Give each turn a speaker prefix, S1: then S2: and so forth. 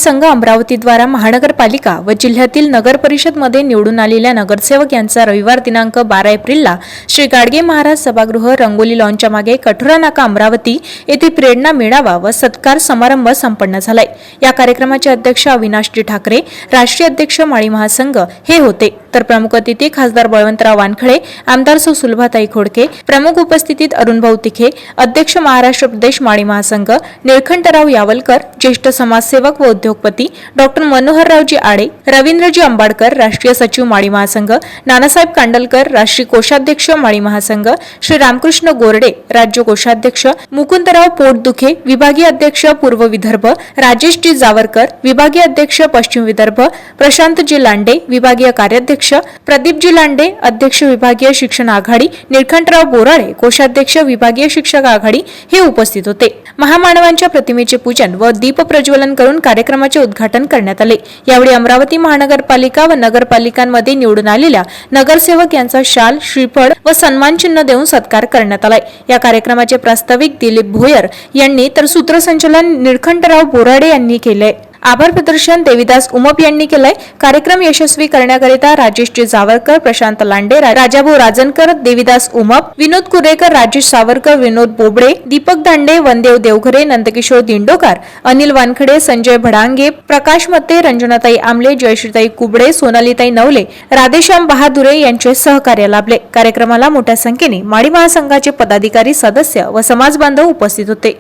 S1: महासंघ अमरावती द्वारा महानगरपालिका व जिल्ह्यातील नगर परिषद मध्ये निवडून आलेल्या नगरसेवक यांचा रविवार दिनांक 12 एप्रिलला श्री गाडगे महाराज सभागृह रंगोली लॉनच्या मागे कठोरा नाका अमरावती येथे प्रेरणा मेळावा व सत्कार समारंभ संपन्न झालाय। या कार्यक्रमाचे अध्यक्ष अविनाशजी ठाकरे, राष्ट्रीय अध्यक्ष माळी महासंघ हे होते, तर प्रमुख अतिथी खासदार बळवंतराव वानखळे, आमदार सौ सुलभाताई खोडके, प्रमुख उपस्थितीत अरुणभाऊ तिखे, अध्यक्ष महाराष्ट्र प्रदेश माळी महासंघ निळकंठराव यावलकर, ज्येष्ठ समाजसेवक व उद्योगपती डॉक्टर मनोहररावजी आडे, रवींद्रजी अंबाडकर, राष्ट्रीय सचिव माळी महासंघ, नानासाहेब कांडलकर, राष्ट्रीय कोषाध्यक्ष माळी महासंघ, श्री रामकृष्ण गोरडे, राज्य कोषाध्यक्ष, मुकुंदराव पोटदुखे, विभागीय अध्यक्ष पूर्व विदर्भ, राजेशजी जावरकर, विभागीय अध्यक्ष पश्चिम विदर्भ, प्रशांतजी लांडे, विभागीय कार्याध्यक्ष, प्रदीपजी लांडे, अध्यक्ष विभागीय शिक्षण आघाडी, निळकंठराव बोराळे, कोषाध्यक्ष विभागीय शिक्षक आघाडी हे उपस्थित होते। महामानवांच्या प्रतिमेचे पूजन व दीप प्रज्वलन करून कार्यक्रमाचे उद्घाटन करण्यात आले। यावेळी अमरावती महानगरपालिका व नगरपालिकांमध्ये निवडून आलेल्या नगरसेवक यांचा शाल, श्रीफळ व सन्मान चिन्ह देऊन सत्कार करण्यात आलाय। या कार्यक्रमाचे प्रास्ताविक दिलीप भोयर यांनी तर सूत्रसंचालन निळकंठराव बोराडे यांनी केले। आभार प्रदर्शन देविदास उमप यांनी केलंय। कार्यक्रम यशस्वी करण्याकरिता राजेशजी जावरकर, प्रशांत लांडे, राजाभाऊ राजनकर, देविदास उमप, विनोद कुरेकर, राजेश सावरकर, विनोद बोबडे, दीपक दांडे, वनदेव देवघरे, नंदकिशोर दिंडोकार, अनिल वानखडे, संजय भडांगे, प्रकाश मते, रंजनाताई आमले, जयश्रीताई कुबडे, सोनालीताई नवले, राधेश्याम बहादुरे यांचे सहकार्य लाभले। कार्यक्रमाला मोठ्या संख्येने माळी महासंघाचे पदाधिकारी, सदस्य व समाज बांधव उपस्थित होते।